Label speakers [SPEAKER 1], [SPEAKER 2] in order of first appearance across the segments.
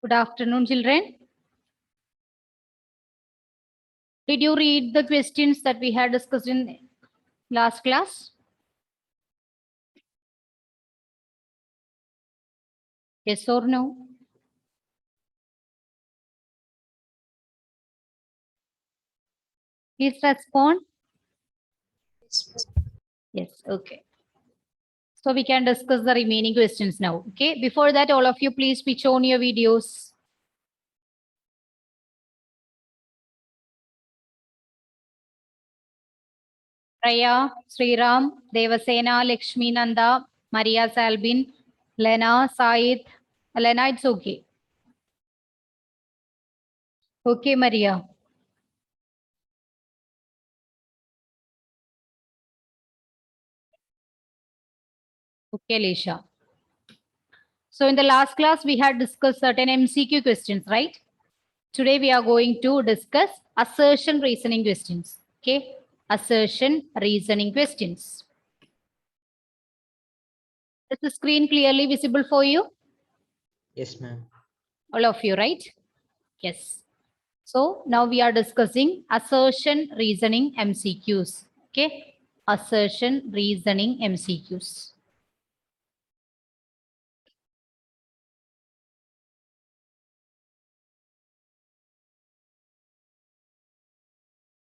[SPEAKER 1] Good afternoon, children. Did you read the questions that we had discussed in last class? Yes or no? Please respond. Yes, okay. So we can discuss the remaining questions now. Okay, before that, all of you please switch on your videos. Raya, Sriram, Devasena, Lakshmi Nanda, Maria Salbin, Lena, Said. Lena, it's okay. Okay, Maria. Okay, Lisha. So in the last class, we had discussed certain MCQ questions, right? Today we are going to discuss assertion reasoning questions. Okay, assertion reasoning questions. Is the screen clearly visible for you?
[SPEAKER 2] Yes, ma'am.
[SPEAKER 1] All of you, right? Yes. So now we are discussing assertion reasoning MCQs. Okay, assertion reasoning MCQs.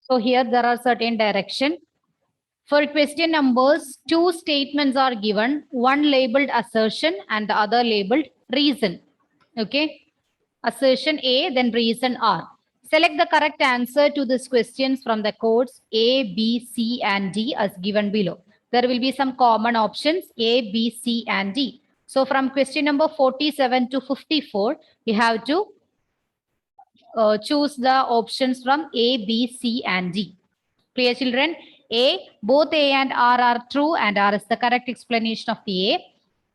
[SPEAKER 1] So here there are certain direction. For question numbers, two statements are given, one labeled assertion and the other labeled reason. Okay. Assertion A, then reason R. Select the correct answer to these questions from the codes A, B, C, and D as given below. There will be some common options A, B, C, and D. So from question number 47 to 54, you have to choose the options from A, B, C, and D. Clear, children? A, both A and R are true and R is the correct explanation of the A.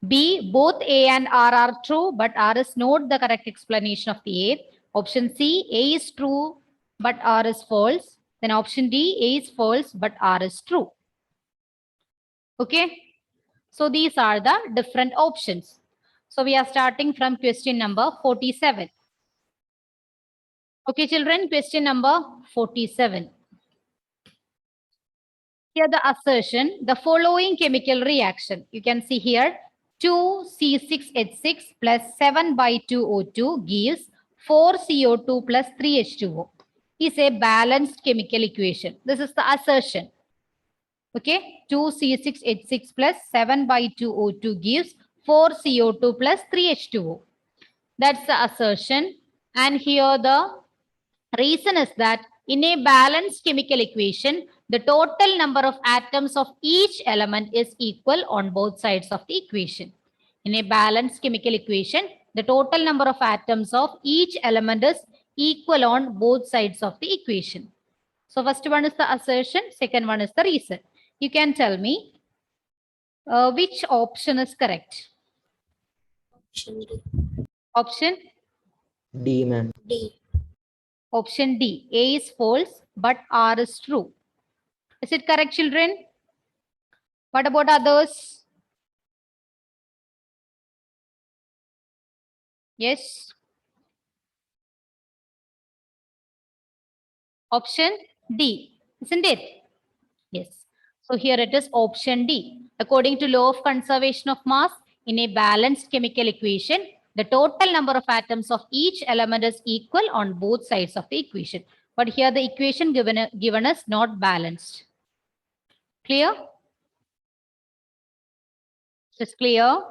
[SPEAKER 1] B, both A and R are true, but R is not the correct explanation of the A. Option C, A is true, but R is false. Then option D, A is false, but R is true. Okay. So these are the different options. So we are starting from question number 47. Okay, children, question number 47. Here the assertion, the following chemical reaction. You can see here 2C6H6 plus 7 by 2O2 gives 4CO2 plus 3H2O. Is a balanced chemical equation. This is the assertion. Okay, 2C6H6 plus 7 by 2O2 gives 4CO2 plus 3H2O. That's the assertion. And here the reason is that in a balanced chemical equation, the total number of atoms of each element is equal on both sides of the equation. In a balanced chemical equation, the total number of atoms of each element is equal on both sides of the equation. So first one is the assertion, second one is the reason. You can tell me which option is correct. Option
[SPEAKER 2] D, ma'am.
[SPEAKER 1] Option D, A is false, but R is true. Is it correct, children? What about others? Yes. Option D, isn't it? Yes. So here it is option D. According to law of conservation of mass, in a balanced chemical equation, the total number of atoms of each element is equal on both sides of the equation. But here the equation given is not balanced. Clear? Is clear?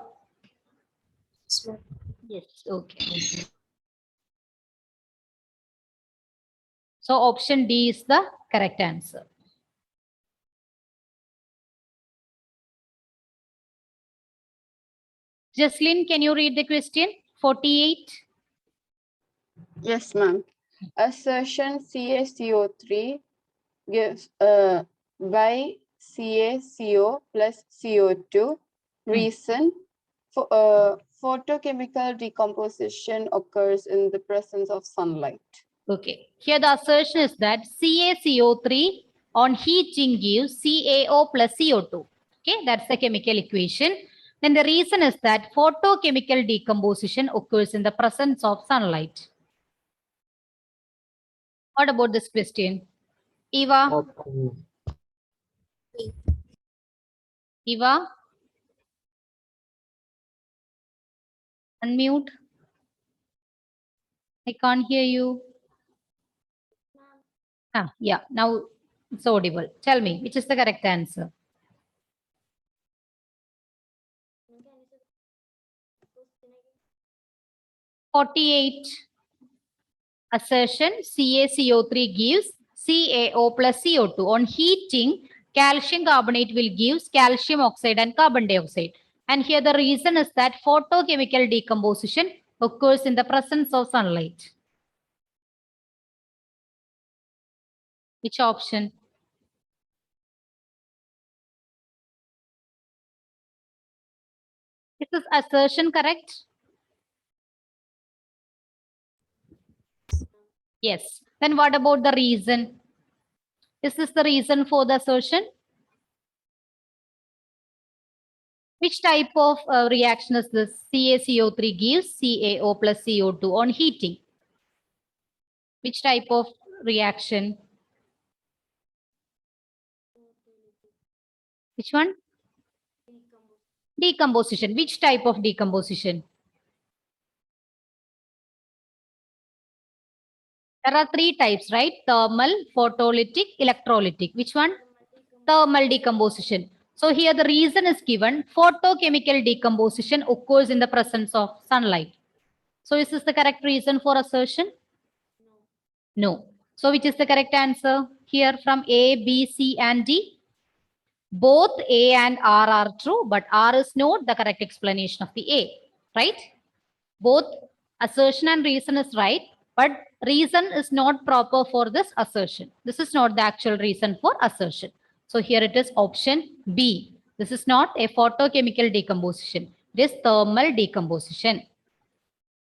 [SPEAKER 1] Yes. Okay. So option D is the correct answer. Jocelyn, can you read the question? 48.
[SPEAKER 3] Yes, ma'am. Assertion CaCO3 gives by CaCO plus CO2. Reason for photochemical decomposition occurs in the presence of sunlight.
[SPEAKER 1] Okay. Here the assertion is that CaCO3 on heating gives CaO plus CO2. Okay, that's the chemical equation. Then the reason is that photochemical decomposition occurs in the presence of sunlight. What about this question? Eva?
[SPEAKER 2] Option
[SPEAKER 1] Eva? Unmute. I can't hear you. Yeah, now it's audible. Tell me, which is the correct answer? (48) assertion CaCO3 gives CaO plus CO2. On heating, calcium carbonate will give calcium oxide and carbon dioxide. And here the reason is that photochemical decomposition occurs in the presence of sunlight. Which option? Is this assertion correct? Yes. Then what about the reason? Is this the reason for the assertion? Which type of reaction is this? CaCO3 gives CaO plus CO2 on heating. Which type of reaction? Which one? Decomposition. Which type of decomposition? There are three types, right? Thermal, photolytic, electrolytic. Which one? Thermal decomposition. So here the reason is given. Photochemical decomposition occurs in the presence of sunlight. So is this the correct reason for assertion? No. So which is the correct answer? Here from A, B, C and D? Both A and R are true, but R is not the correct explanation of the A, right? Both assertion and reason is right, but reason is not proper for this assertion. This is not the actual reason for assertion. So here it is option B. This is not a photochemical decomposition. It is thermal decomposition.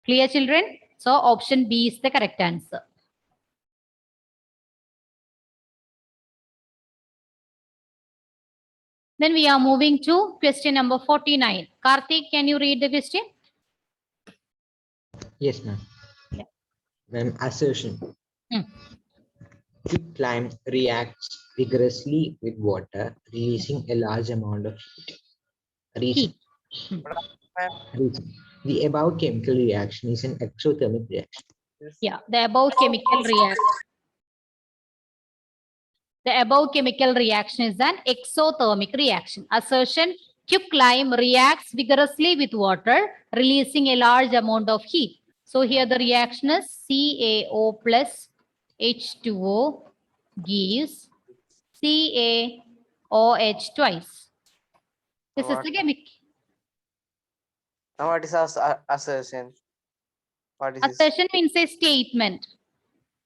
[SPEAKER 1] Clear, children? So option B is the correct answer. Then we are moving to question number 49. Karthik, can you read the question?
[SPEAKER 2] Yes, ma'am.
[SPEAKER 1] Yeah.
[SPEAKER 2] Ma'am, assertion.
[SPEAKER 1] Hmm.
[SPEAKER 2] Quicklime reacts vigorously with water, releasing a large amount of heat. Reason. Reason. The above chemical reaction is an exothermic reaction.
[SPEAKER 1] Yeah, the above chemical reaction. The above chemical reaction is an exothermic reaction. Assertion, quicklime reacts vigorously with water, releasing a large amount of heat. So here the reaction is CaO plus H2O gives CaOH twice. This is the chemical.
[SPEAKER 4] Now what is assertion? What is this?
[SPEAKER 1] Assertion means a statement.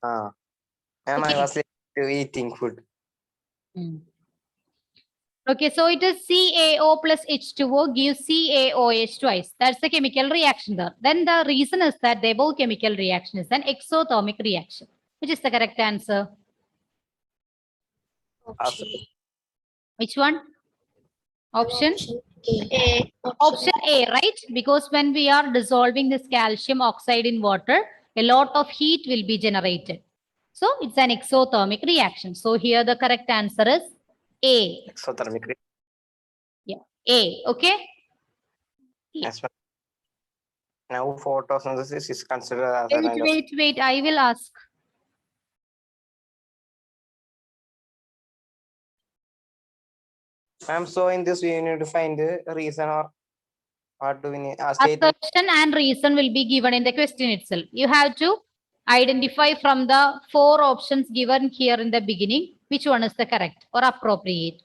[SPEAKER 4] Ma'am, I
[SPEAKER 1] Okay.
[SPEAKER 4] was late to eating food.
[SPEAKER 1] Okay, so it is CaO plus H2O gives CaOH twice. That's the chemical reaction there. Then the reason is that the above chemical reaction is an exothermic reaction. Which is the correct answer? Which one? Option?
[SPEAKER 5] A.
[SPEAKER 1] Option A, right? Because when we are dissolving this calcium oxide in water, a lot of heat will be generated. So it's an exothermic reaction. So here the correct answer is A.
[SPEAKER 4] Exothermic reaction.
[SPEAKER 1] A, okay?
[SPEAKER 4] Yes, ma'am. Now photosynthesis is considered as a kind of
[SPEAKER 1] Wait, I will ask.
[SPEAKER 4] ma'am. So in this we need to find the reason or what do we need? Statement.
[SPEAKER 1] Assertion and reason will be given in the question itself. You have to identify from the 4 options given here in the beginning, which one is the correct or appropriate.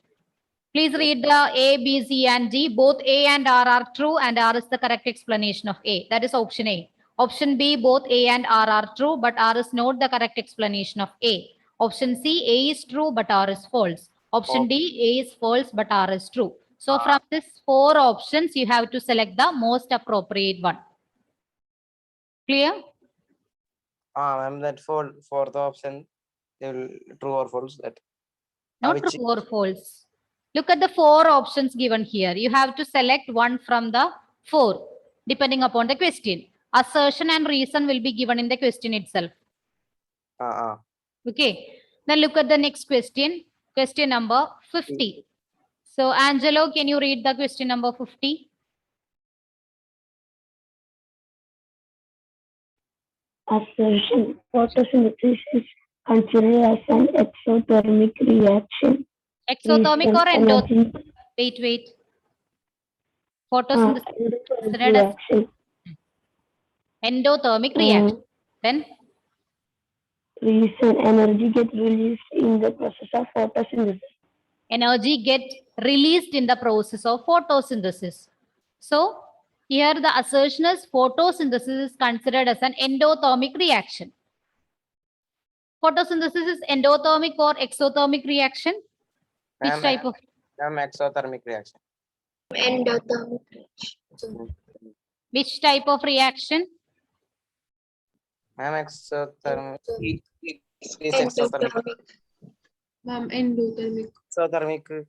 [SPEAKER 1] Please read the A, B, C and D. Both A and R are true and R is the correct explanation of A. That is option A. Option B, both A and R are true, but R is not the correct explanation of A. Option C, A is true, but R is false. Option D, A is false, but R is true. So from these 4 options, you have to select the most appropriate one. Clear?
[SPEAKER 4] Ma'am, that for the option, they will true or false. That
[SPEAKER 1] Not
[SPEAKER 4] which-
[SPEAKER 1] true or false. Look at the 4 options given here. You have to select one from the 4, depending upon the question. Assertion and reason will be given in the question itself. Okay. Then look at the next question. Question number 50. So, Angelo, can you read the question number 50?
[SPEAKER 5] Assertion: photosynthesis is considered as an exothermic reaction.
[SPEAKER 1] Exothermic or
[SPEAKER 5] Reason:
[SPEAKER 1] endothermic?
[SPEAKER 5] energy
[SPEAKER 1] Wait. Photosynthesis is considered as
[SPEAKER 5] reaction.
[SPEAKER 1] endothermic reaction. Then
[SPEAKER 5] Reason: energy gets released in the process of photosynthesis.
[SPEAKER 1] energy get released in the process of photosynthesis. So here the assertion is photosynthesis is considered as an endothermic reaction. Photosynthesis is endothermic or exothermic reaction? Which type of?
[SPEAKER 4] Exothermic reaction.
[SPEAKER 5] Endothermic.
[SPEAKER 1] Which type of reaction?
[SPEAKER 4] Exothermic. Exothermic.
[SPEAKER 6] Ma'am, endothermic.
[SPEAKER 4] Exothermic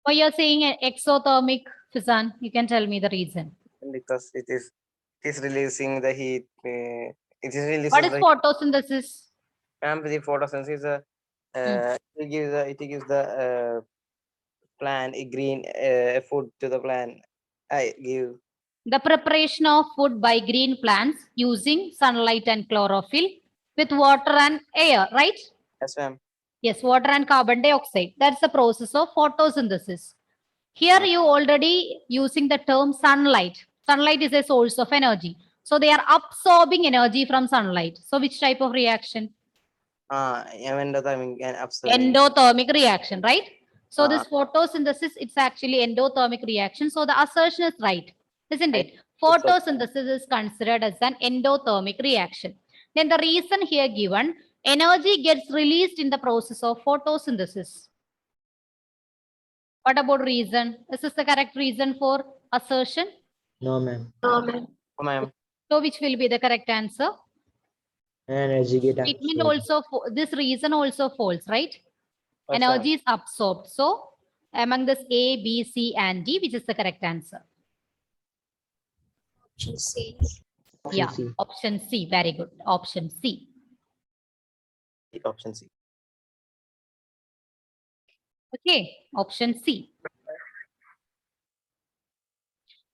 [SPEAKER 1] Why you're saying exothermic, Fizan? You can tell me the reason.
[SPEAKER 4] because it is releasing the heat. It is releasing
[SPEAKER 1] What is
[SPEAKER 4] the
[SPEAKER 1] photosynthesis?
[SPEAKER 4] Ma'am, the photosynthesis it gives the plant a green food to the plant. I give.
[SPEAKER 1] The preparation of food by green plants using sunlight and chlorophyll with water and air, right?
[SPEAKER 4] Yes, ma'am.
[SPEAKER 1] Yes, water and carbon dioxide. That's the process of photosynthesis. Here you already using the term sunlight. Sunlight is a source of energy. So they are absorbing energy from sunlight. So which type of reaction?
[SPEAKER 4] Endothermic and absorbing.
[SPEAKER 1] Endothermic reaction, right? So
[SPEAKER 4] Ah.
[SPEAKER 1] this photosynthesis, it's actually endothermic reaction. So the assertion is right, isn't it? Photosynthesis is considered as an endothermic reaction. Then the reason here given, energy gets released in the process of photosynthesis. What about reason? Is this the correct reason for assertion?
[SPEAKER 2] No, ma'am.
[SPEAKER 4] Ma'am.
[SPEAKER 1] So which will be the correct answer?
[SPEAKER 2] Energy get
[SPEAKER 1] Statement
[SPEAKER 2] absorbed.
[SPEAKER 1] also, this reason also false, right?
[SPEAKER 4] Yes,
[SPEAKER 1] Energy is absorbed. So among this A, B, C, and D, which is the correct answer?
[SPEAKER 2] Option
[SPEAKER 1] Yeah,
[SPEAKER 2] C.
[SPEAKER 1] option C. Very good. Option C.
[SPEAKER 4] Option C.
[SPEAKER 1] Okay, option C.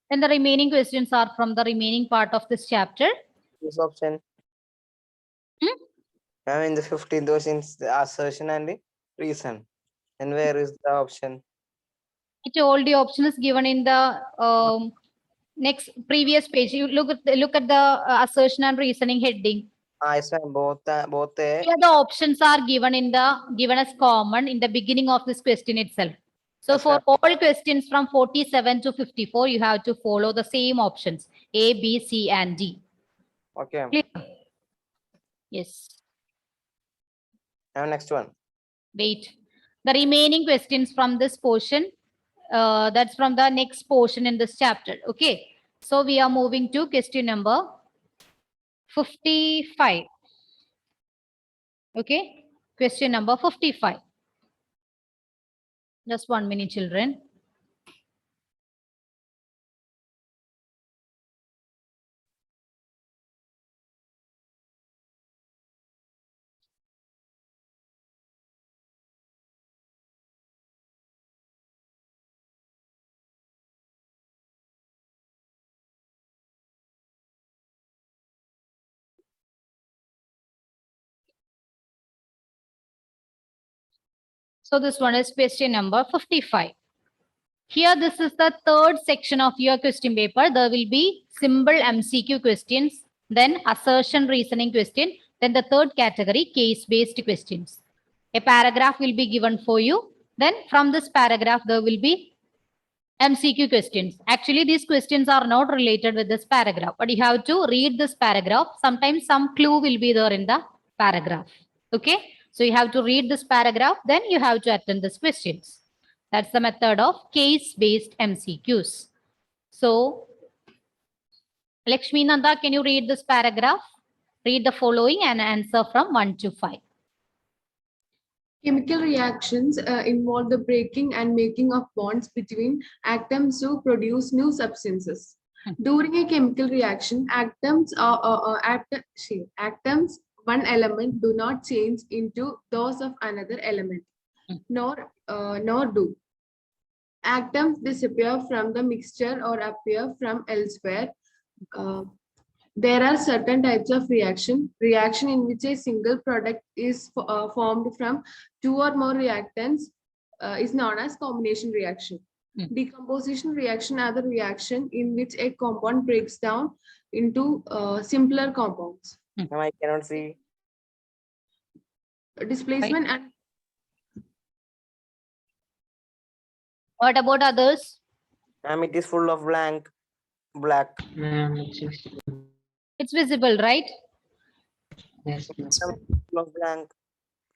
[SPEAKER 1] Then the remaining questions are from the remaining part of this chapter.
[SPEAKER 4] This option. Ma'am, in the 15th questions, the assertion and the reason. And where is the option?
[SPEAKER 1] I told you option is given in the next previous page. You look at the assertion and reasoning heading.
[SPEAKER 4] Yes, ma'am. Both
[SPEAKER 1] Here the options are given as common in the beginning of this question itself. So
[SPEAKER 4] Yes,
[SPEAKER 1] for
[SPEAKER 4] ma'am.
[SPEAKER 1] all questions from 47 to 54, you have to follow the same options A, B, C, and D.
[SPEAKER 4] Okay.
[SPEAKER 1] Clear? Yes.
[SPEAKER 4] Now next one.
[SPEAKER 1] Wait. The remaining questions from this portion, that's from the next portion in this chapter. Okay. So we are moving to question number 55. Okay. Question number 55. Just 1 minute, children. So this one is question number 55. Here, this is the third section of your question paper. There will be simple MCQ questions, then assertion reasoning question, then the third category, case-based questions. A paragraph will be given for you. Then from this paragraph, there will be MCQ questions. Actually, these questions are not related with this paragraph, but you have to read this paragraph. Sometimes some clue will be there in the paragraph. Okay. So you have to read this paragraph, then you have to attend these questions. That's the method of case-based MCQs. So, Lakshmi Nanda, can you read this paragraph? Read the following and answer from 1 to 5.
[SPEAKER 6] Chemical reactions involve the breaking and making of bonds between atoms to produce new substances. During a chemical reaction, atoms, one element do not change into those of another element, nor do atoms disappear from the mixture or appear from elsewhere. There are certain types of reaction in which a single product is formed from two or more reactants is known as combination reaction. Decomposition reaction are the reaction in which a compound breaks down into simpler compounds.
[SPEAKER 4] Ma'am, I cannot see.
[SPEAKER 6] Displacement and
[SPEAKER 1] What about others?
[SPEAKER 4] Ma'am, it is full of black.
[SPEAKER 1] It's visible, right?
[SPEAKER 2] Yes,
[SPEAKER 4] Ma'am, full of blank.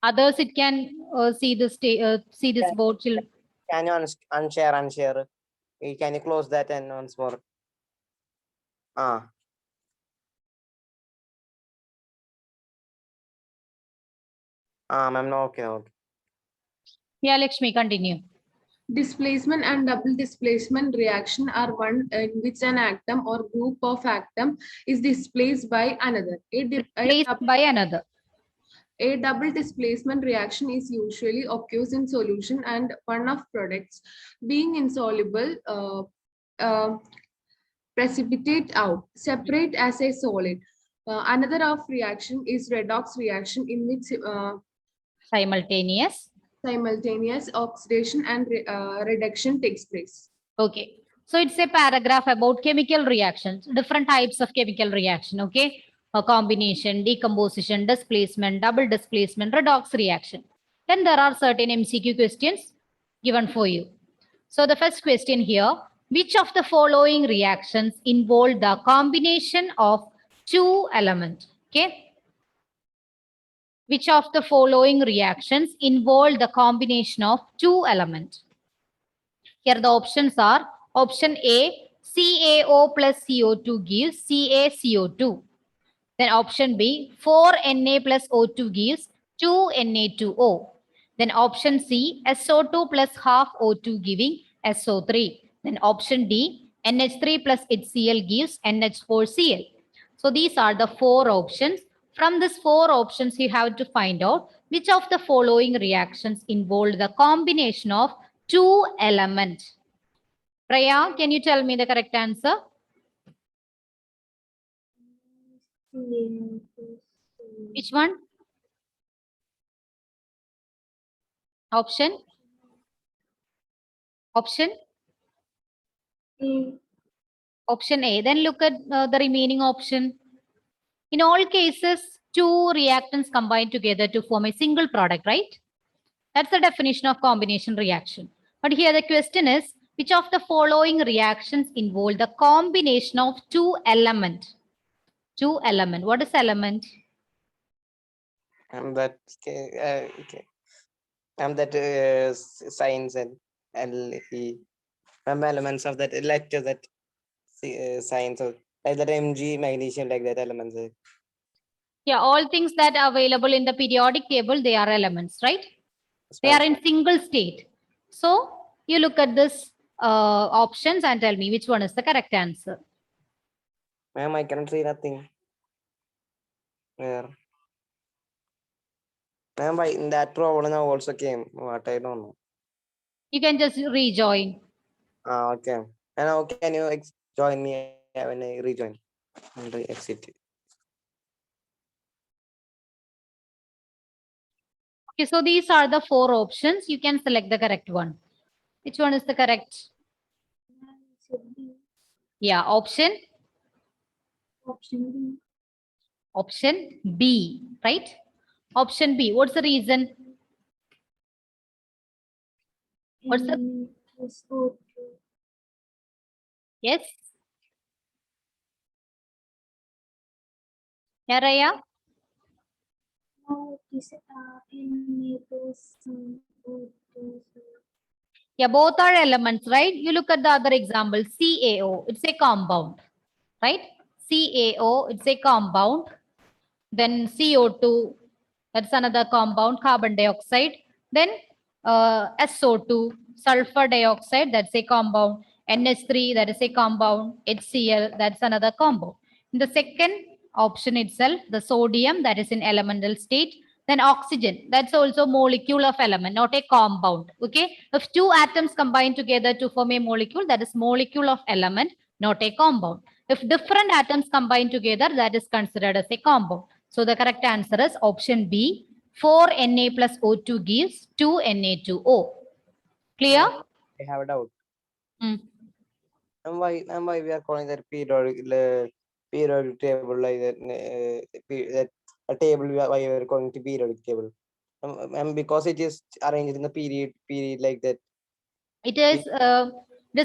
[SPEAKER 1] Others, it can see this board.
[SPEAKER 4] Can you unshare? Can you close that and once more? Ma'am, no, okay.
[SPEAKER 1] Yeah, Lakshmi, continue.
[SPEAKER 6] displacement and double displacement reaction are one in which an atom or group of atom is displaced by another.
[SPEAKER 1] Placed by another.
[SPEAKER 6] A double displacement reaction is usually occurs in solution and one of products being insoluble precipitate out, separate as a solid. Another of reaction is redox reaction in which simultaneous oxidation and reduction takes place.
[SPEAKER 1] Okay. So it's a paragraph about chemical reactions, different types of chemical reaction. Okay. A combination, decomposition, displacement, double displacement, redox reaction. Then there are certain MCQ questions given for you. So the first question here, which of the following reactions involve the combination of two elements? Okay. Which of the following reactions involve the combination of two elements? Here the options are option A, CaO plus CO2 gives CaCO2. Then option B, 4Na plus O2 gives 2Na2O. Then option C, SO2 plus half O2 giving SO3. Then option D, NH3 plus HCl gives NH4Cl. So these are the four options. From these four options, you have to find out which of the following reactions involve the combination of two elements. Priya, can you tell me the correct answer? Which one? Option? Option? Option A. Then look at the remaining option. In all cases, two reactants combine together to form a single product, right? That's the definition of combination reaction. But here the question is, which of the following reactions involve the combination of two elements? Two element. What is element?
[SPEAKER 4] That okay. Science and the elements of that lecture that science of like that Mg magnesium like that elements.
[SPEAKER 1] Yeah, all things that are available in the periodic table, they are elements, right? They are in single state. So you look at this options and tell me which one is the correct answer.
[SPEAKER 4] Ma'am, I cannot see nothing. Where? Ma'am, in that problem also came. What I don't know.
[SPEAKER 1] You can just rejoin.
[SPEAKER 4] Okay. And now can you join me when I rejoin and exit?
[SPEAKER 1] Okay, so these are the four options. You can select the correct one. Which one is the correct? Yeah, option? Option B, right? Option B. What's the reason? What's the? Yes. Yeah, Raya? Yeah, both are elements, right? You look at the other example, CaO, it's a compound, right? CaO, it's a compound. Then CO2, that's another compound, carbon dioxide. Then SO2, sulfur dioxide, that's a compound. NH3, that is a compound. HCl, that's another compound. In the second option itself, the sodium, that is in elemental state. Then oxygen, that's also molecule of element, not a compound. Okay, if two atoms combine together to form a molecule, that is molecule of element, not a compound. If different atoms combine together, that is considered as a compound. So the correct answer is option B. 4Na plus O2 gives 2Na2O. Clear?
[SPEAKER 4] I have a doubt.
[SPEAKER 1] Hmm.
[SPEAKER 4] And why we are calling that periodic table like that? That a table why we are calling it periodic table? And because it is arranged in the period like that.
[SPEAKER 1] It is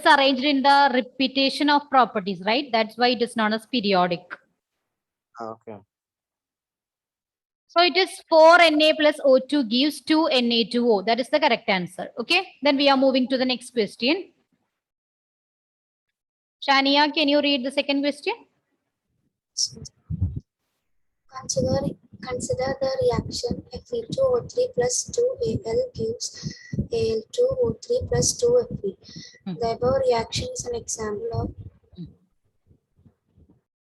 [SPEAKER 1] arranged in the repetition of properties, right? That's why it is known as periodic.
[SPEAKER 4] Okay.
[SPEAKER 1] So it is 4Na plus O2 gives 2Na2O. That is the correct answer. Okay. Then we are moving to the next question. Shania, can you read the second question?
[SPEAKER 7] Consider the reaction Fe2O3 plus 2Al gives Al2O3 plus 2Fe. The above reaction is an example of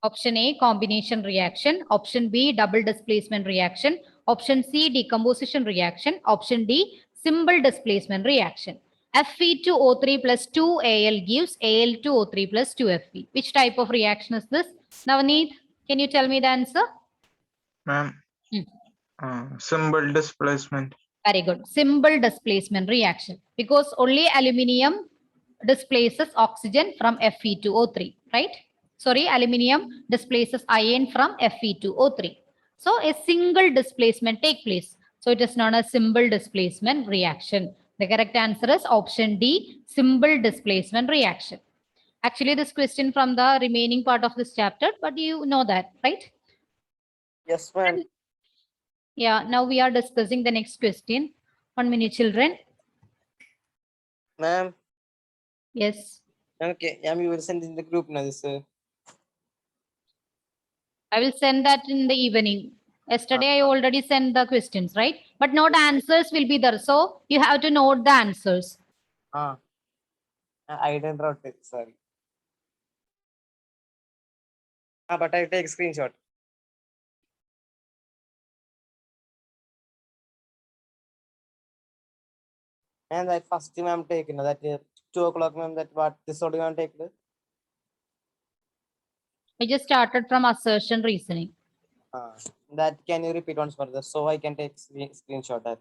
[SPEAKER 1] Option A, combination reaction. Option B, double displacement reaction. Option C, decomposition reaction. Option D, simple displacement reaction. Fe2O3 plus 2Al gives Al2O3 plus 2Fe. Which type of reaction is this? Navneet, can you tell me the answer?
[SPEAKER 8] Ma'am, simple displacement.
[SPEAKER 1] Very good. Simple displacement reaction. Because only aluminium displaces oxygen from Fe2O3, right? Sorry, aluminium displaces iron from Fe2O3. So a single displacement take place. So it is known as simple displacement reaction. The correct answer is option D, simple displacement reaction. Actually, this question from the remaining part of this chapter, but you know that, right?
[SPEAKER 4] Yes, ma'am.
[SPEAKER 1] Yeah, now we are discussing the next question. 1 minute, children.
[SPEAKER 4] Ma'am.
[SPEAKER 1] Yes.
[SPEAKER 4] Okay, you will send in the group now, this.
[SPEAKER 1] I will send that in the evening. Yesterday, I already sent the questions, right? But not answers will be there. So you have to note the answers.
[SPEAKER 4] I didn't write it, sorry. But I take screenshot. And that first thing I'm taking, that 2 o'clock, ma'am, that what this only I'm taking.
[SPEAKER 1] I just started from assertion reasoning.
[SPEAKER 4] That can you repeat once further so I can take screenshot that.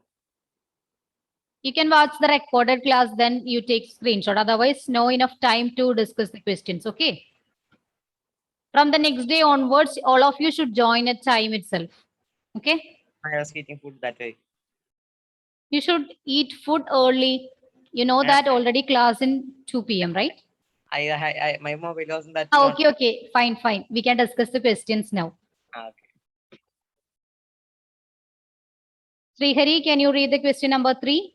[SPEAKER 1] You can watch the recorded class, then you take screenshot. Otherwise, no enough time to discuss the questions. Okay. From the next day onwards, all of you should join at time itself. Okay.
[SPEAKER 4] I was eating food that way.
[SPEAKER 1] You should eat food early. You know that already class in 2 p.m., right?
[SPEAKER 4] My mobile wasn't that.
[SPEAKER 1] Okay. Fine. We can discuss the questions now.
[SPEAKER 4] Okay.
[SPEAKER 1] Srihari, can you read the question number 3?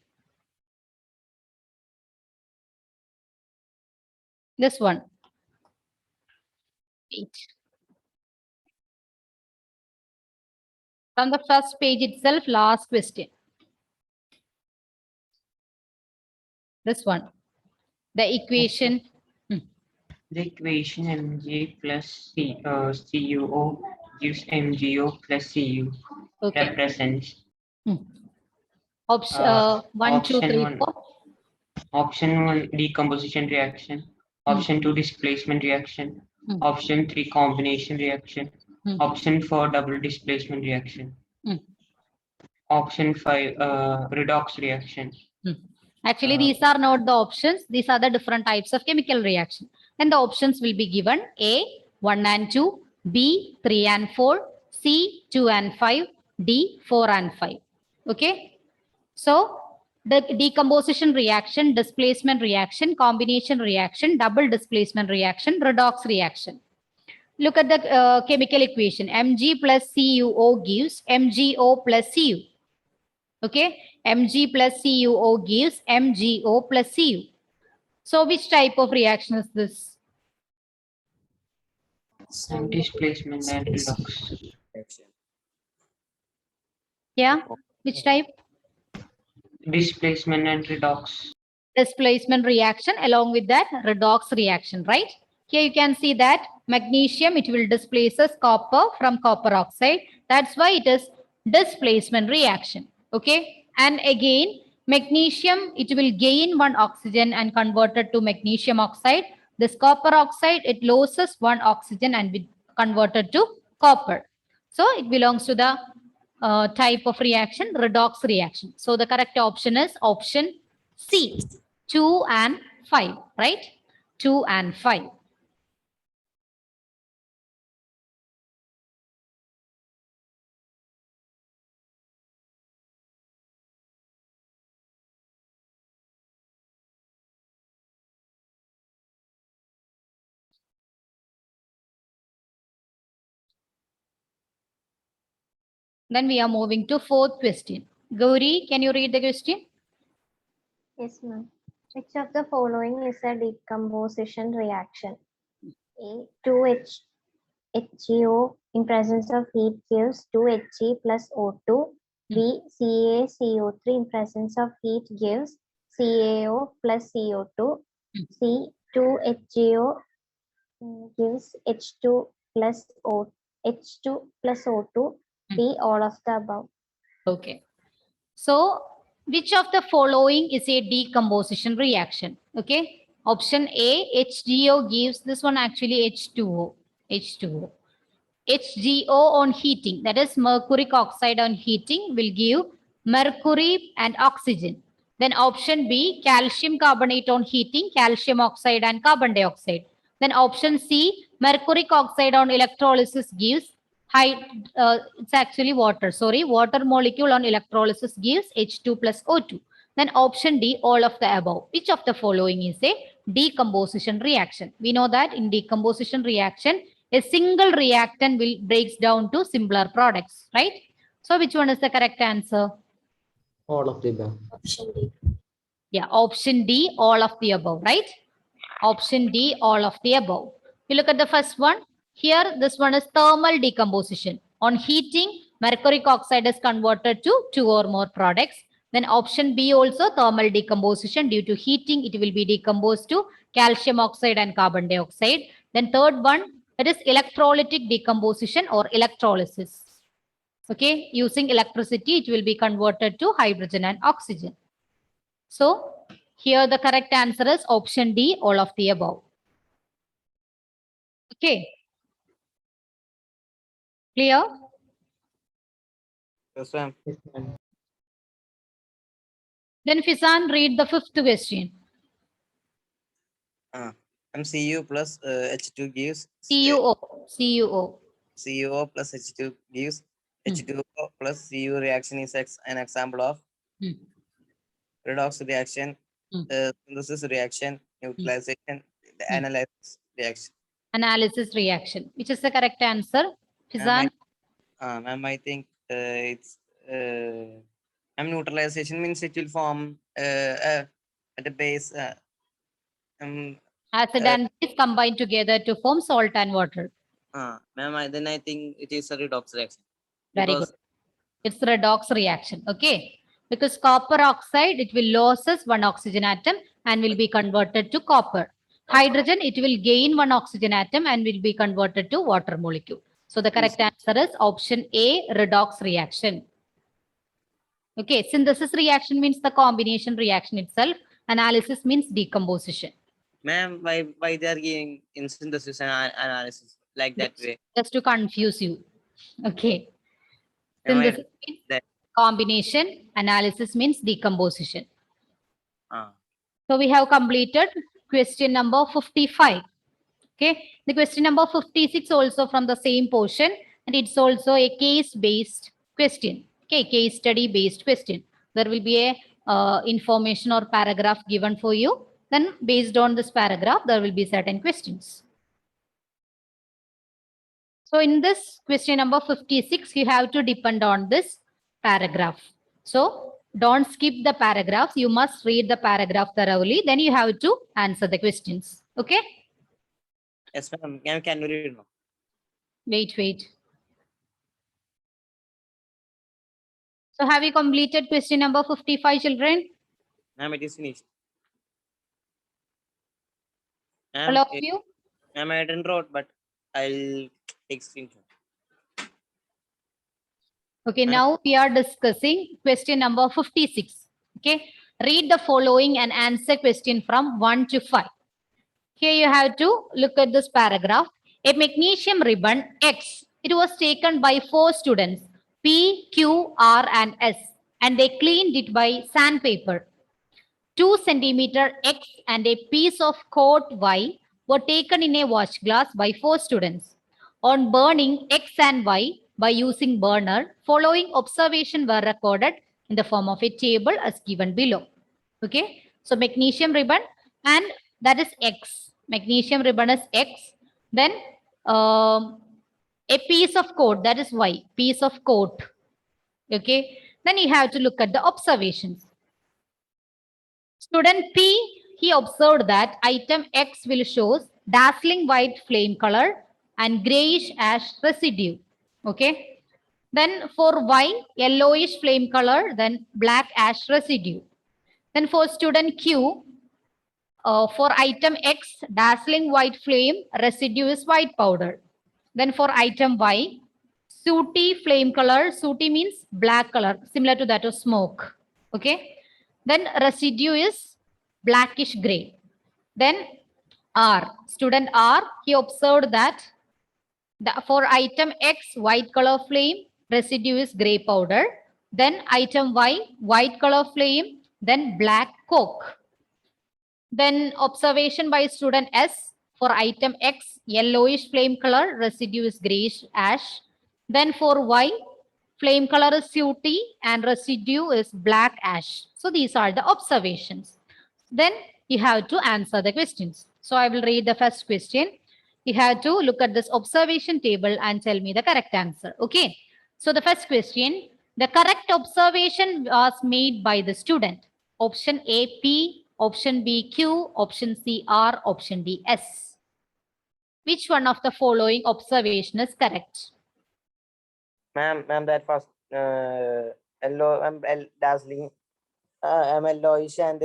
[SPEAKER 1] This one. 8. From the first page itself, last question. This one. The equation.
[SPEAKER 9] The equation Mg plus CuO gives MgO plus Cu.
[SPEAKER 1] Okay.
[SPEAKER 9] Represents.
[SPEAKER 1] Option 1, 2, 3, 4.
[SPEAKER 9] Option 1, decomposition reaction. Option 2, displacement reaction. Option 3, combination reaction. Option 4, double displacement reaction. Option 5, redox reaction.
[SPEAKER 1] Actually, these are not the options. These are the different types of chemical reaction. And the options will be given: A, 1 and 2, B, 3 and 4, C, 2 and 5, D, 4 and 5. Okay. So the decomposition reaction, displacement reaction, combination reaction, double displacement reaction, redox reaction. Look at the chemical equation. Mg plus CuO gives MgO plus Cu. Okay. Mg plus CuO gives MgO plus Cu. So which type of reaction is this?
[SPEAKER 9] Displacement and redox.
[SPEAKER 1] Yeah. Which type?
[SPEAKER 9] displacement and redox.
[SPEAKER 1] Displacement reaction along with that redox reaction, right? Here you can see that magnesium, it will displaces copper from copper oxide. That's why it is displacement reaction. Okay. And again, magnesium, it will gain one oxygen and converted to magnesium oxide. This copper oxide, it loses one oxygen and be converted to copper. So it belongs to the type of reaction, redox reaction. So the correct option is option C, 2 and 5, right? 2 and 5. Then we are moving to fourth question. Gauri, can you read the question?
[SPEAKER 10] Yes, ma'am. Which of the following is a decomposition reaction? A. 2HGO in presence of heat gives 2He plus O2. B. CaCO3 in presence of heat gives CaO plus CO2. C. 2HGO gives H2 plus O2. D. All of the above.
[SPEAKER 1] Okay. So which of the following is a decomposition reaction? Okay. Option A, HGO gives, this one actually H2O. H2O. HGO on heating, that is mercuric oxide on heating, will give mercury and oxygen. Then option B, calcium carbonate on heating, calcium oxide and carbon dioxide. Then option C, mercuric oxide on electrolysis gives it's actually water, sorry, water molecule on electrolysis gives H2 plus O2. Then option D, all of the above. Which of the following is a decomposition reaction? We know that in decomposition reaction, a single reactant will breaks down to simpler products, right? So which one is the correct answer?
[SPEAKER 2] All of the above.
[SPEAKER 10] Option D.
[SPEAKER 1] Yeah, option D, all of the above, right? Option D, all of the above. You look at the first one. Here, this one is thermal decomposition. On heating, mercuric oxide is converted to 2 or more products. Then option B also thermal decomposition. Due to heating, it will be decomposed to calcium oxide and carbon dioxide. Then third one, that is electrolytic decomposition or electrolysis. Okay, using electricity, it will be converted to hydrogen and oxygen. So here the correct answer is option D, all of the above. Okay. Clear?
[SPEAKER 4] Yes, ma'am.
[SPEAKER 2] Yes, ma'am.
[SPEAKER 1] Then Fisan, read the fifth question.
[SPEAKER 4] Cu plus H2 gives
[SPEAKER 1] CuO. CuO.
[SPEAKER 4] CuO plus H2 gives H2O plus Cu reaction is an example of redox reaction, synthesis reaction, neutralization, analysis reaction.
[SPEAKER 1] Analysis reaction. Which is the correct answer? Fisan?
[SPEAKER 4] Ma'am, I think it's neutralization means it will form at the base.
[SPEAKER 1] Acid and base combined together to form salt and water.
[SPEAKER 4] Ma'am, then I think it is a redox reaction.
[SPEAKER 1] Very good. It's redox reaction. Okay. Because copper oxide, it will loses one oxygen atom and will be converted to copper. Hydrogen, it will gain one oxygen atom and will be converted to water molecule. So the correct answer is option A, redox reaction. Okay, synthesis reaction means the combination reaction itself. Analysis means decomposition.
[SPEAKER 4] Ma'am, why they are giving in synthesis and analysis like that way?
[SPEAKER 1] Just to confuse you. Okay. Synthesis means combination, analysis means decomposition. So we have completed question number 55. Okay, the question number 56 also from the same portion, and it's also a case-based question. Okay, case study-based question. There will be a information or paragraph given for you. Then based on this paragraph, there will be certain questions. So in this question number 56, you have to depend on this paragraph. So don't skip the paragraphs. You must read the paragraph thoroughly. Then you have to answer the questions. Okay.
[SPEAKER 4] Yes, ma'am. Can you read now?
[SPEAKER 1] Wait. So have you completed question number 55, children?
[SPEAKER 4] Ma'am, it is finished.
[SPEAKER 1] All
[SPEAKER 4] Ma'am,
[SPEAKER 1] of you?
[SPEAKER 4] ma'am, I didn't wrote, but I'll take screenshot.
[SPEAKER 1] Okay,
[SPEAKER 4] Madam.
[SPEAKER 1] now we are discussing question number 56. Okay, read the following and answer question from 1 to 5. Here you have to look at this paragraph. A magnesium ribbon X. It was taken by 4 students, P, Q, R, and S, and they cleaned it by sandpaper. 2 centimeter X and a piece of coat Y were taken in a wash glass by 4 students. On burning X and Y by using burner, following observation were recorded in the form of a table as given below. Okay, so magnesium ribbon, and that is X. Magnesium ribbon is X. Then a piece of coat, that is Y, piece of coat. Okay, then you have to look at the observations. Student P, he observed that item X will shows dazzling white flame color and grayish ash residue. Okay. Then for Y, yellowish flame color, then black ash residue. Then for student Q, for item X, dazzling white flame, residue is white powder. Then for item Y, sooty flame color, sooty means black color, similar to that of smoke. Okay. Then residue is blackish gray. Then R, student R, he observed that for item X, white color flame, residue is gray powder. Then item Y, white color flame, then black coke. Then observation by student S, for item X, yellowish flame color, residue is grayish ash. Then for Y, flame color is sooty and residue is black ash. So these are the observations. Then you have to answer the questions. So I will read the first question. You have to look at this observation table and tell me the correct answer. Okay. So the first question, the correct observation was made by the student. Option A, P, option B, Q, option C, R, option D, S. Which one of the following observation is correct?
[SPEAKER 4] Ma'am, that was yellow, dazzling, yellowish and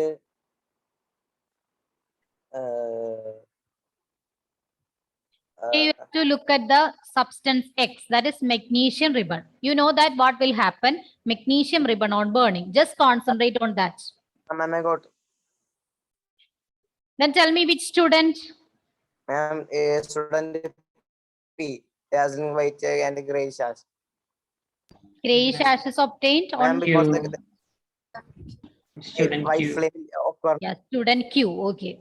[SPEAKER 1] You have to look at the substance X, that is magnesium ribbon. You know that what will happen? Magnesium ribbon on burning. Just concentrate on that.
[SPEAKER 4] ma'am, I got.
[SPEAKER 1] Then tell me which student?
[SPEAKER 4] Ma'am, student P, dazzling white and grayish ash.
[SPEAKER 1] Grayish ash is obtained
[SPEAKER 4] Ma'am,
[SPEAKER 1] on
[SPEAKER 4] because
[SPEAKER 9] Q. Student
[SPEAKER 4] white
[SPEAKER 9] Q.
[SPEAKER 4] flame occur.
[SPEAKER 1] yeah, student Q. Okay.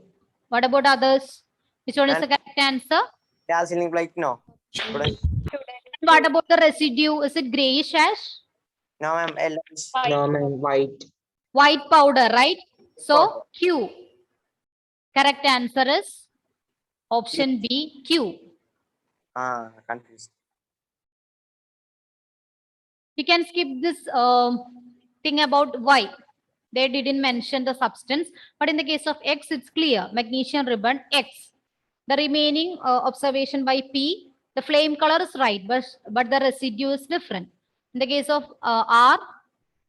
[SPEAKER 1] What about others? Which one is the
[SPEAKER 4] And-
[SPEAKER 1] correct answer?
[SPEAKER 4] Dazzling white, no. Student,
[SPEAKER 1] What about the residue? Is it grayish ash?
[SPEAKER 4] no, ma'am, yellowish.
[SPEAKER 2] No, ma'am, white.
[SPEAKER 1] White powder, right? So
[SPEAKER 4] Powder.
[SPEAKER 1] Q. Correct answer is option B, Q.
[SPEAKER 4] Confused.
[SPEAKER 1] You can skip this thing about Y. They didn't mention the substance, but in the case of X, it's clear. Magnesium ribbon X. The remaining observation by P, the flame color is right, but the residue is different. In the case of R,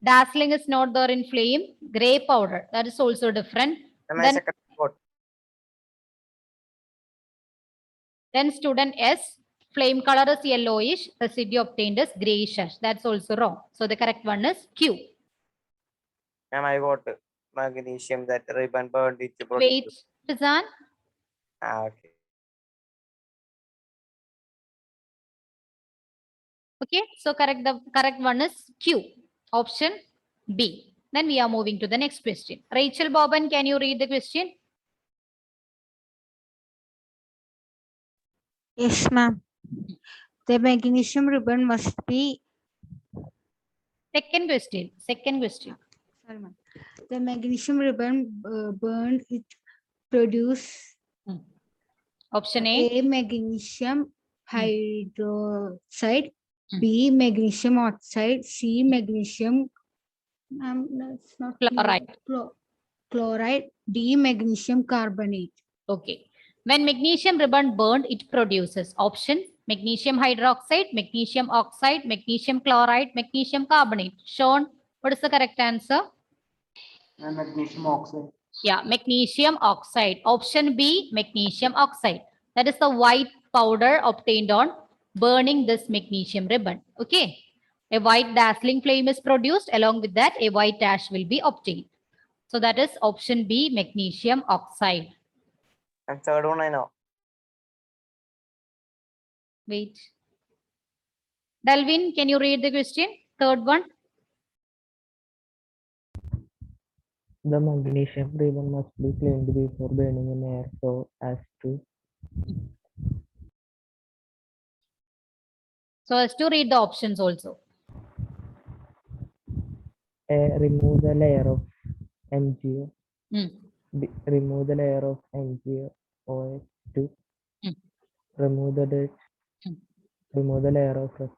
[SPEAKER 1] dazzling is not there in flame. Gray powder, that is also different.
[SPEAKER 4] Ma'am,
[SPEAKER 1] Then-
[SPEAKER 4] second vote.
[SPEAKER 1] Then student S, flame color is yellowish, residue obtained is grayish ash. That's also wrong. So the correct one is Q.
[SPEAKER 4] Ma'am, I got magnesium that ribbon burned it.
[SPEAKER 1] Wait, Fizan.
[SPEAKER 4] Okay.
[SPEAKER 1] Okay, so the correct one is Q, option B. Then we are moving to the next question. Rachel Boban, can you read the question?
[SPEAKER 11] Yes, ma'am. The magnesium ribbon must be.
[SPEAKER 1] Second question.
[SPEAKER 11] Sorry, ma'am. The magnesium ribbon burned it produce
[SPEAKER 1] Option A.
[SPEAKER 11] A magnesium hydroxide, B magnesium oxide, C magnesium that's not
[SPEAKER 1] Chloride.
[SPEAKER 11] Chloride, D magnesium carbonate.
[SPEAKER 1] Okay. When magnesium ribbon burned, it produces option Magnesium hydroxide, magnesium oxide, magnesium chloride, magnesium carbonate. Shown. What is the correct answer?
[SPEAKER 9] Magnesium oxide.
[SPEAKER 1] Yeah, magnesium oxide. Option B, magnesium oxide. That is the white powder obtained on burning this magnesium ribbon. Okay. A white dazzling flame is produced. Along with that, a white ash will be obtained. So that is option B, magnesium oxide.
[SPEAKER 4] And third one I know.
[SPEAKER 1] Wait. Dalvin, can you read the question? Third one.
[SPEAKER 12] The magnesium ribbon must be cleaned before burning in air so as to
[SPEAKER 1] read the options also.
[SPEAKER 12] remove the layer of MgO.
[SPEAKER 1] Hmm.
[SPEAKER 12] Remove the layer of MgO OH2.
[SPEAKER 1] Hmm.
[SPEAKER 12] Remove the dirt.
[SPEAKER 1] Hmm.
[SPEAKER 12] Remove the layer of rust.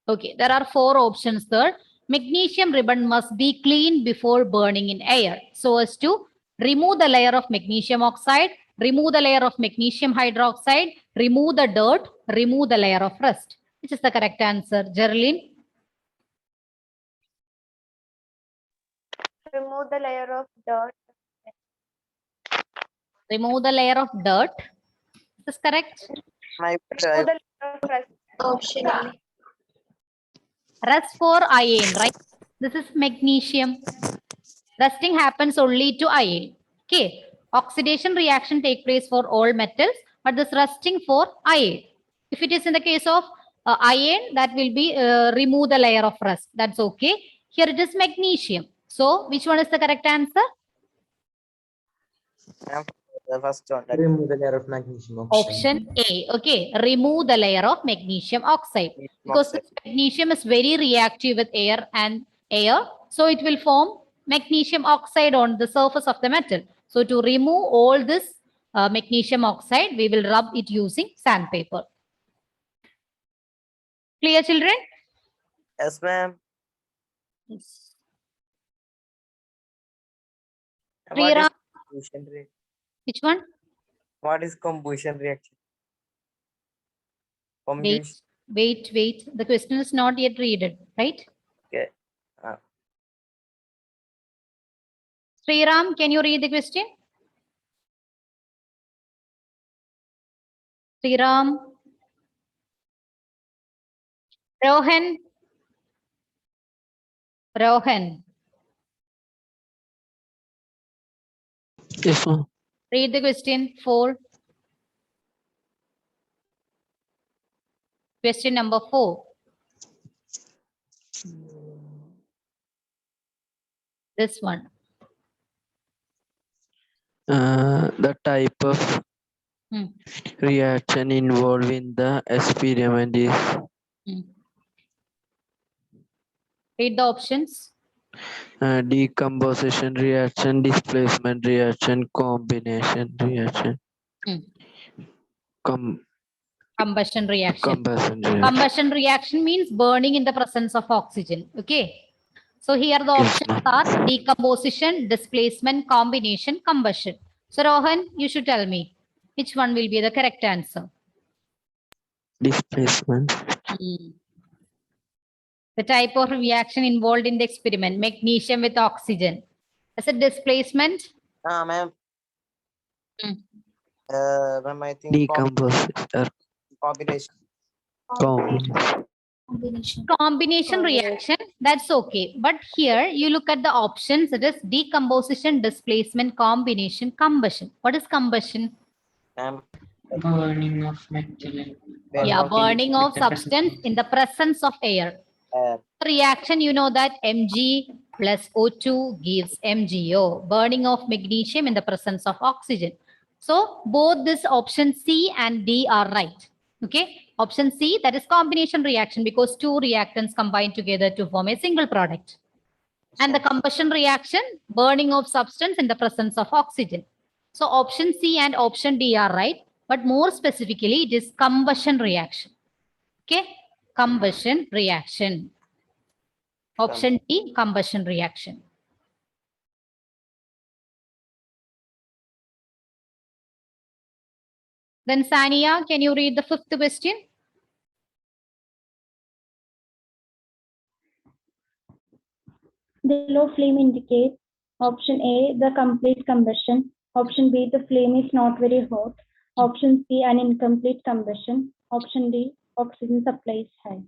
[SPEAKER 1] Okay, there are 4 options there. Magnesium ribbon must be cleaned before burning in air so as to remove the layer of magnesium oxide, remove the layer of magnesium hydroxide, remove the dirt, remove the layer of rust. Which is the correct answer, Geraldine?
[SPEAKER 10] Remove the layer of dirt.
[SPEAKER 1] Remove the layer of dirt. Is this correct?
[SPEAKER 10] Remove the layer of rust.
[SPEAKER 7] Option A.
[SPEAKER 1] Rust for iron, right? This is magnesium. Rusting happens only to iron. Okay. Oxidation reaction take place for all metals, but this rusting for iron. If it is in the case of iron, that will be remove the layer of rust. That's okay. Here it is magnesium. So which one is the correct answer?
[SPEAKER 4] The first one.
[SPEAKER 2] Remove the layer of magnesium oxide.
[SPEAKER 1] Option A. Okay. Remove the layer of magnesium oxide. Because this magnesium is very reactive with air and air. So it will form magnesium oxide on the surface of the metal. So to remove all this magnesium oxide, we will rub it using sandpaper. Clear, children?
[SPEAKER 4] Yes, ma'am.
[SPEAKER 1] Yes.
[SPEAKER 4] What is
[SPEAKER 1] Sriram,
[SPEAKER 4] combustion reaction?
[SPEAKER 1] which one?
[SPEAKER 4] What is combustion reaction?
[SPEAKER 1] Wait,
[SPEAKER 4] Combustion.
[SPEAKER 1] wait. The question is not yet read, right?
[SPEAKER 4] Okay.
[SPEAKER 1] Sriram, can you read the question? Sriram. Rohan. Rohan.
[SPEAKER 12] Yes, ma'am.
[SPEAKER 1] Read the question 4. Question number 4. This one.
[SPEAKER 12] The type of
[SPEAKER 1] Hmm.
[SPEAKER 12] reaction involved in the experiment is
[SPEAKER 1] Read the options.
[SPEAKER 12] decomposition reaction, displacement reaction, combination reaction.
[SPEAKER 1] Combustion reaction.
[SPEAKER 12] Combustion reaction.
[SPEAKER 1] Combustion reaction means burning in the presence of oxygen. Okay. So here the options are decomposition, displacement, combination, combustion. So Rohan, you should tell me which one will be the correct answer.
[SPEAKER 12] Displacement.
[SPEAKER 1] The type of reaction involved in the experiment, magnesium with oxygen. Is it displacement?
[SPEAKER 4] Ma'am. Ma'am, I think
[SPEAKER 12] Decomposition.
[SPEAKER 4] combination.
[SPEAKER 1] Combination reaction, that's okay. But here you look at the options, it is decomposition, displacement, combination, combustion. What is combustion?
[SPEAKER 9] Burning of metal.
[SPEAKER 1] Yeah, burning of substance in the presence of air. Reaction, you know that Mg plus O2 gives MgO. Burning of magnesium in the presence of oxygen. So both this option C and D are right. Okay. Option C, that is combination reaction because 2 reactants combine together to form a single product. And the combustion reaction, burning of substance in the presence of oxygen. So option C and option D are right. But more specifically, it is combustion reaction. Okay. Combustion reaction. Option D, combustion reaction. Then Sania, can you read the 5th question?
[SPEAKER 5] The yellow flame indicates option A, the complete combustion. Option B, the flame is not very hot. Option C, an incomplete combustion. Option D, oxygen supply is high.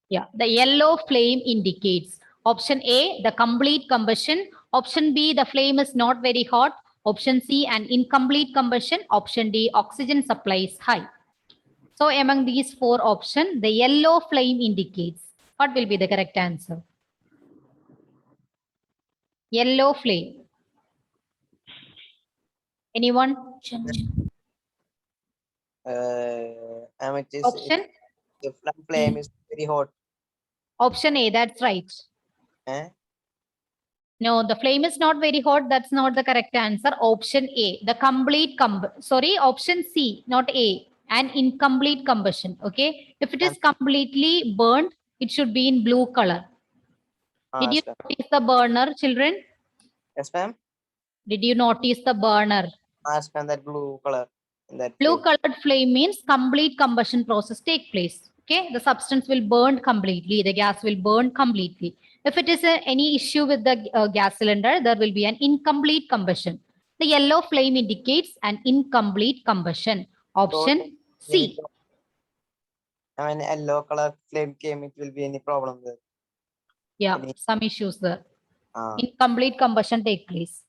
[SPEAKER 1] Yeah, the yellow flame indicates option A, the complete combustion. Option B, the flame is not very hot. Option C, an incomplete combustion. Option D, oxygen supply is high. So among these four options, the yellow flame indicates. What will be the correct answer? Yellow flame. Anyone?
[SPEAKER 4] Amethyst,
[SPEAKER 1] Option?
[SPEAKER 4] the flame is very hot.
[SPEAKER 1] Option A, that's right.
[SPEAKER 4] Eh?
[SPEAKER 1] No, the flame is not very hot. That's not the correct answer. Option A, the complete option C, not A, an incomplete combustion. Okay. If it is completely burned, it should be in blue color. Did you
[SPEAKER 4] Yes, ma'am.
[SPEAKER 1] notice the burner, children?
[SPEAKER 4] Yes, ma'am.
[SPEAKER 1] Did you notice the burner?
[SPEAKER 4] Yes, ma'am. That blue color. That
[SPEAKER 1] Blue
[SPEAKER 4] flame.
[SPEAKER 1] colored flame means complete combustion process take place. Okay, the substance will burn completely. The gas will burn completely. If it is any issue with the gas cylinder, there will be an incomplete combustion. The yellow flame indicates an incomplete combustion. Option C.
[SPEAKER 4] I mean, yellow color flame came, it will be any problem there.
[SPEAKER 1] Yeah, some issues there.
[SPEAKER 4] Ah.
[SPEAKER 1] Incomplete combustion take place.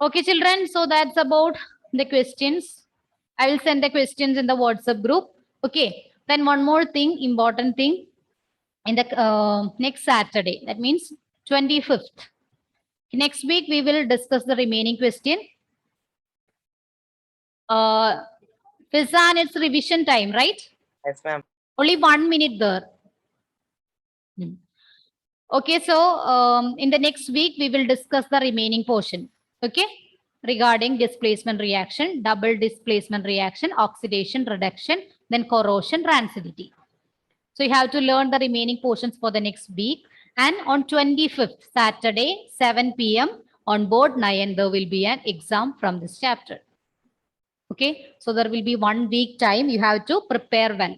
[SPEAKER 1] Okay, children. So that's about the questions. I will send the questions in the WhatsApp group. Okay. Then one more thing, important thing. In the next Saturday, that means 25th. Next week, we will discuss the remaining question. Fizan, it's revision time, right?
[SPEAKER 4] Yes, ma'am.
[SPEAKER 1] Only 1 minute there. Okay, so in the next week, we will discuss the remaining portion. Okay, regarding displacement reaction, double displacement reaction, oxidation, reduction, then corrosion, rancidity. So you have to learn the remaining portions for the next week. And on 25th, Saturday, 7 p.m. on board 9, there will be an exam from this chapter. Okay, so there will be 1 week time. You have to prepare well.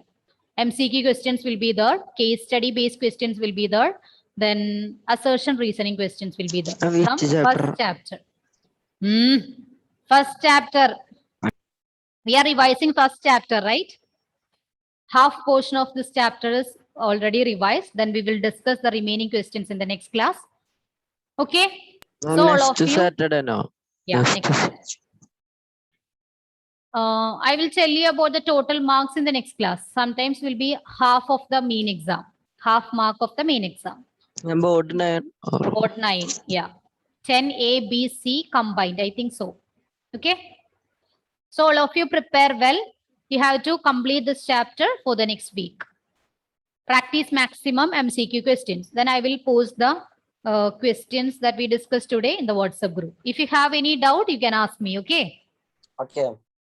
[SPEAKER 1] MCQ questions will be there. Case study based questions will be there. Then assertion reasoning questions will be there. From first chapter. First chapter. We are revising first chapter, right? Half portion of this chapter is already revised. Then we will discuss the remaining questions in the next class. Okay. So all of you.
[SPEAKER 13] Saturday now.
[SPEAKER 1] Yeah, next Saturday. I will tell you about the total marks in the next class. Sometimes will be half of the main exam. Half mark of the main exam.
[SPEAKER 13] Board 9.
[SPEAKER 1] Board 9. Yeah. 10 A, B, C combined. I think so. Okay. So all of you prepare well. You have to complete this chapter for the next week. Practice maximum MCQ questions. Then I will post the questions that we discussed today in the WhatsApp group. If you have any doubt, you can ask me. Okay.
[SPEAKER 4] Okay.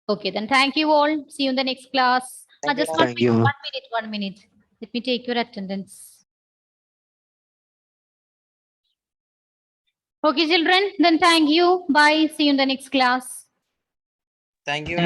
[SPEAKER 1] Okay, then thank you all. See you in the next class. Just
[SPEAKER 13] Thank you.
[SPEAKER 1] 1 minute. Let me take your attendance. Okay, children, then thank you. Bye. See you in the next class.
[SPEAKER 4] Thank you.